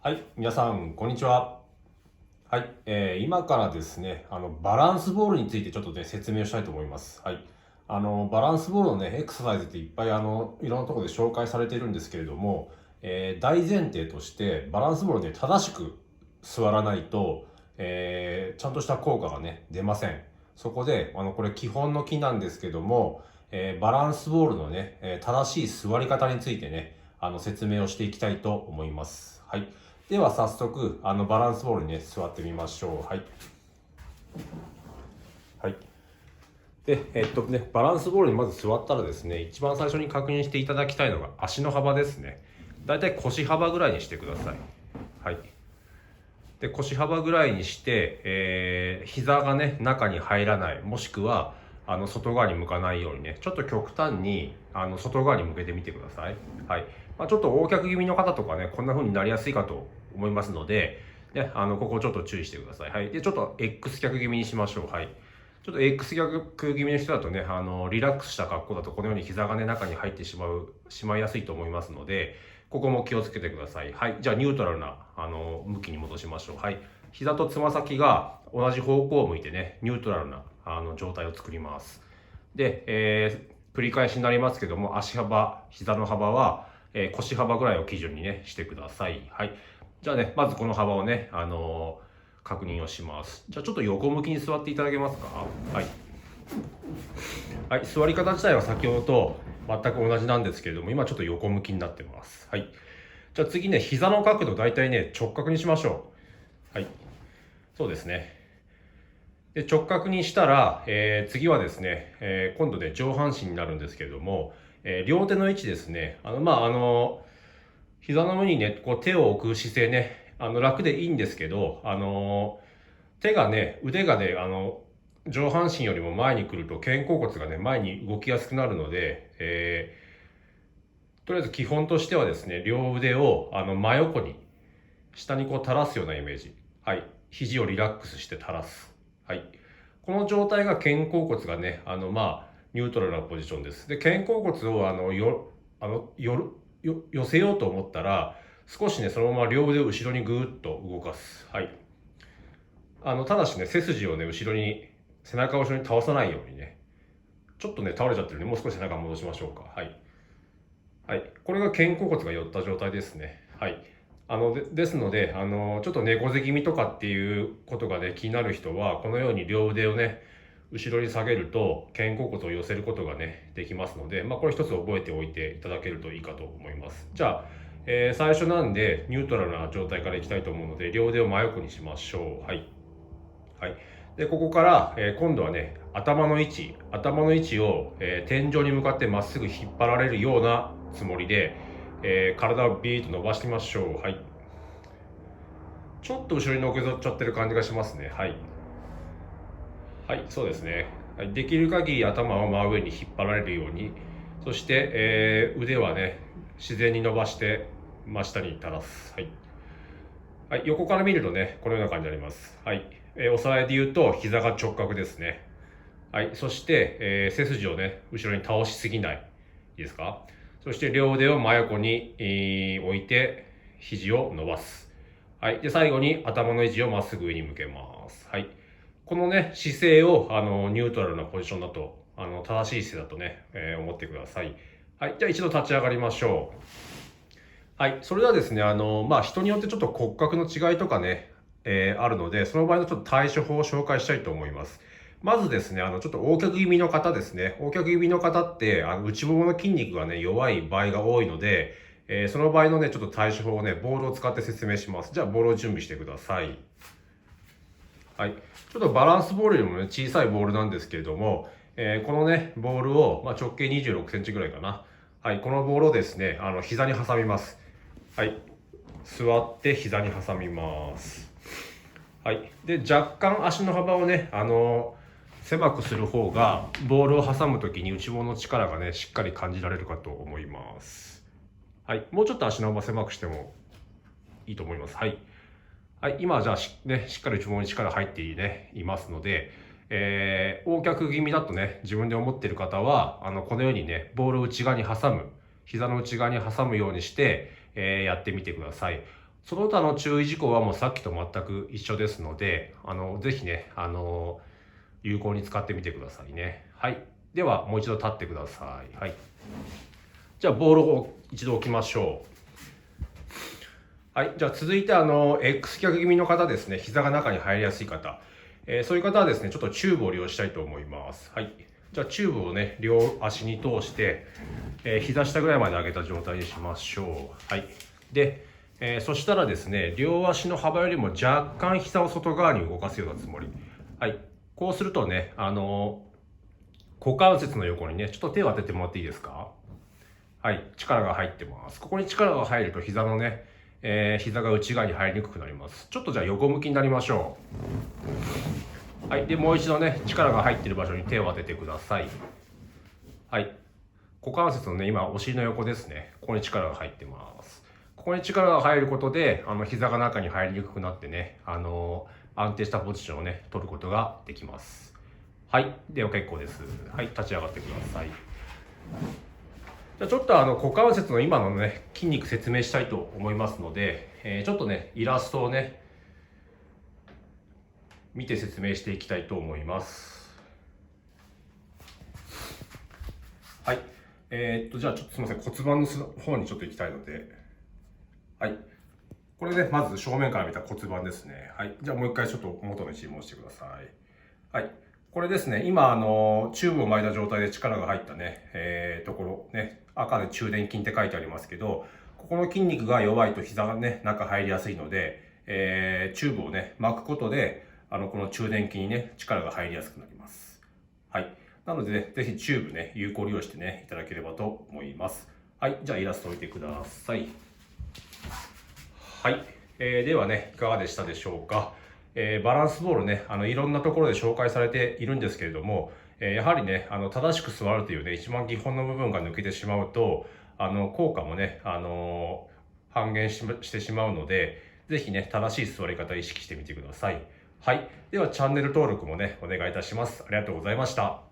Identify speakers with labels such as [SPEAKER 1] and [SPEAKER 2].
[SPEAKER 1] はい、皆さん、こんにちは。はい、今からですね、バランスボールについてちょっとね、説明をしたいと思います。はい。バランスボールのね、エクササイズっていっぱいいろんなところで紹介されているんですけれども、大前提として、バランスボールで正しく座らないと、ちゃんとした効果がね、出ません。そこで、これ基本の木なんですけども、バランスボールのね、正しい座り方についてね、説明をしていきたいと思います。はい。では早速、バランスボールにね、座ってみましょう。はい。はい。で、バランスボールにまず座ったらですね、一番最初に確認していただきたいのが足の幅ですね。だいたい腰幅ぐらいにしてください。はい。で、腰幅ぐらいにして、膝がね、中に入らない、もしくは、外側に向かないようにね、ちょっと極端に、外側に向けてみてください。はい。ちょっと横脚気味の方とかね、こんな風になりやすいかと思いますので、ね、ここをちょっと注意してください。はい。で、ちょっと X 脚気味にしましょう。はい。ちょっと X 脚気味の人だとね、リラックスした格好だとこのように膝がね、中に入ってしまいやすいと思いますので、ここも気をつけてください。はい。じゃあ、ニュートラルな、向きに戻しましょう。はい。膝とつま先が同じ方向を向いてね、ニュートラルな、状態を作ります。で、繰り返しになりますけども、足幅、膝の幅は、腰幅ぐらいを基準にね、してください。はい。じゃあね、まずこの幅をね、確認をします。じゃあ、ちょっと横向きに座っていただけますか。はい。はい、座り方自体は先ほどと全く同じなんですけれども、今ちょっと横向きになってます。はい。じゃあ次ね、膝の角度大体ね、直角にしましょう。はい。そうですね。で、直角にしたら、次はですね、今度で上半身になるんですけれども、両手の位置ですね。膝の上にね、こう手を置く姿勢ね、楽でいいんですけど、手がね、腕がね、上半身よりも前に来ると肩甲骨がね、前に動きやすくなるので、とりあえず基本としてはですね、両腕を真横に、下にこう垂らすようなイメージ。はい。肘をリラックスして垂らす。はい。この状態が肩甲骨がね、ニュートラルなポジションです。で、肩甲骨を寄せようと思ったら、少しね、そのまま両腕を後ろにぐーっと動かす。はい。ただしね、背筋をね、後ろに、背中を後ろに倒さないようにね、ちょっとね、倒れちゃってるんで、もう少し背中戻しましょうか。はい。はい。これが肩甲骨が寄った状態ですね。はい。ですので、ちょっと猫背気味とかっていうことがね、気になる人は、このように両腕をね、後ろに下げると、肩甲骨を寄せることがね、できますので、これ一つ覚えておいていただけるといいかと思います。じゃあ、最初なんで、ニュートラルな状態からいきたいと思うので、両腕を真横にしましょう。はい。はい。で、ここから、今度はね、頭の位置を、天井に向かってまっすぐ引っ張られるようなつもりで、体をビーッと伸ばしてみましょう。はい。ちょっと後ろにのけぞっちゃってる感じがしますね。はい。はい、そうですね。はい、できる限り頭を真上に引っ張られるように、そして、腕はね、自然に伸ばして真下に垂らす。はい。はい、横から見るとね、このような感じになります。はい。おさらいで言うと、膝が直角ですね。はい。そして、背筋をね、後ろに倒しすぎない。いいですか？そして両腕を真横に、置いて、肘を伸ばす。はい。で、最後に頭の位置をまっすぐ上に向けます。はい。このね、姿勢を、ニュートラルなポジションだと、正しい姿勢だとね、思ってください。はい。じゃあ一度立ち上がりましょう。はい。それではですね、人によってちょっと骨格の違いとかね、あるので、その場合のちょっと対処法を紹介したいと思います。まずですね、ちょっと横脚気味の方ですね。横脚気味の方って、内ももの筋肉がね、弱い場合が多いので、その場合のね、ちょっと対処法をね、ボールを使って説明します。じゃあ、ボールを準備してください。はい。ちょっとバランスボールよりもね、小さいボールなんですけれども、このね、ボールを、直径26センチぐらいかな。はい。このボールをですね、膝に挟みます。はい。座って膝に挟みます。はい。で、若干足の幅をね、狭くする方が、ボールを挟むときに内ももの力がね、しっかり感じられるかと思います。はい。もうちょっと足の幅狭くしてもいいと思います。はい。はい。今はじゃあしっかり内ももに力入っていますので、横脚気味だとね、自分で思っている方は、このようにね、ボールを内側に挟む、膝の内側に挟むようにして、やってみてください。その他の注意事項はもうさっきと全く一緒ですので、ぜひね、有効に使ってみてくださいね。はい。では、もう一度立ってください。はい。じゃあ、ボールを一度置きましょう。はい。じゃあ、続いて、X 脚気味の方ですね。膝が中に入りやすい方。そういう方はですね、ちょっとチューブを利用したいと思います。はい。じゃあ、チューブをね、両足に通して、膝下ぐらいまで上げた状態にしましょう。はい。で、そしたらですね、両足の幅よりも若干膝を外側に動かすようなつもり。はい。こうするとね、股関節の横にね、ちょっと手を当ててもらっていいですか？はい。力が入ってます。ここに力が入ると膝のね、膝が内側に入りにくくなります。ちょっとじゃあ横向きになりましょう。はい。で、もう一度ね、力が入っている場所に手を当ててください。はい。股関節のね、今、お尻の横ですね。ここに力が入ってます。ここに力が入ることで、膝が中に入りにくくなってね、安定したポジションをね、取ることができます。はい。では結構です。はい。立ち上がってください。じゃあちょっと股関節の今のね、筋肉説明したいと思いますので、ちょっとね、イラストをね、見て説明していきたいと思います。はい。じゃあちょっとすみません。骨盤の方にちょっと行きたいので。はい。これね、まず正面から見た骨盤ですね。はい。じゃあもう一回ちょっと元の位置に戻してください。はい。これですね、今、チューブを巻いた状態で力が入ったね、ところ、ね、赤で中殿筋って書いてありますけど、ここの筋肉が弱いと膝がね、中入りやすいので、チューブをね、巻くことで、この中殿筋にね、力が入りやすくなります。はい。なのでね、ぜひチューブね、有効利用してね、いただければと思います。はい。じゃあイラスト置いてください。はい。ではね、いかがでしたでしょうか。バランスボールね、いろんなところで紹介されているんですけれども、やはりね、正しく座るというね、一番基本の部分が抜けてしまうと、効果もね、半減してしまうので、ぜひね、正しい座り方を意識してみてください。はい。では、チャンネル登録もね、お願いいたします。ありがとうございました。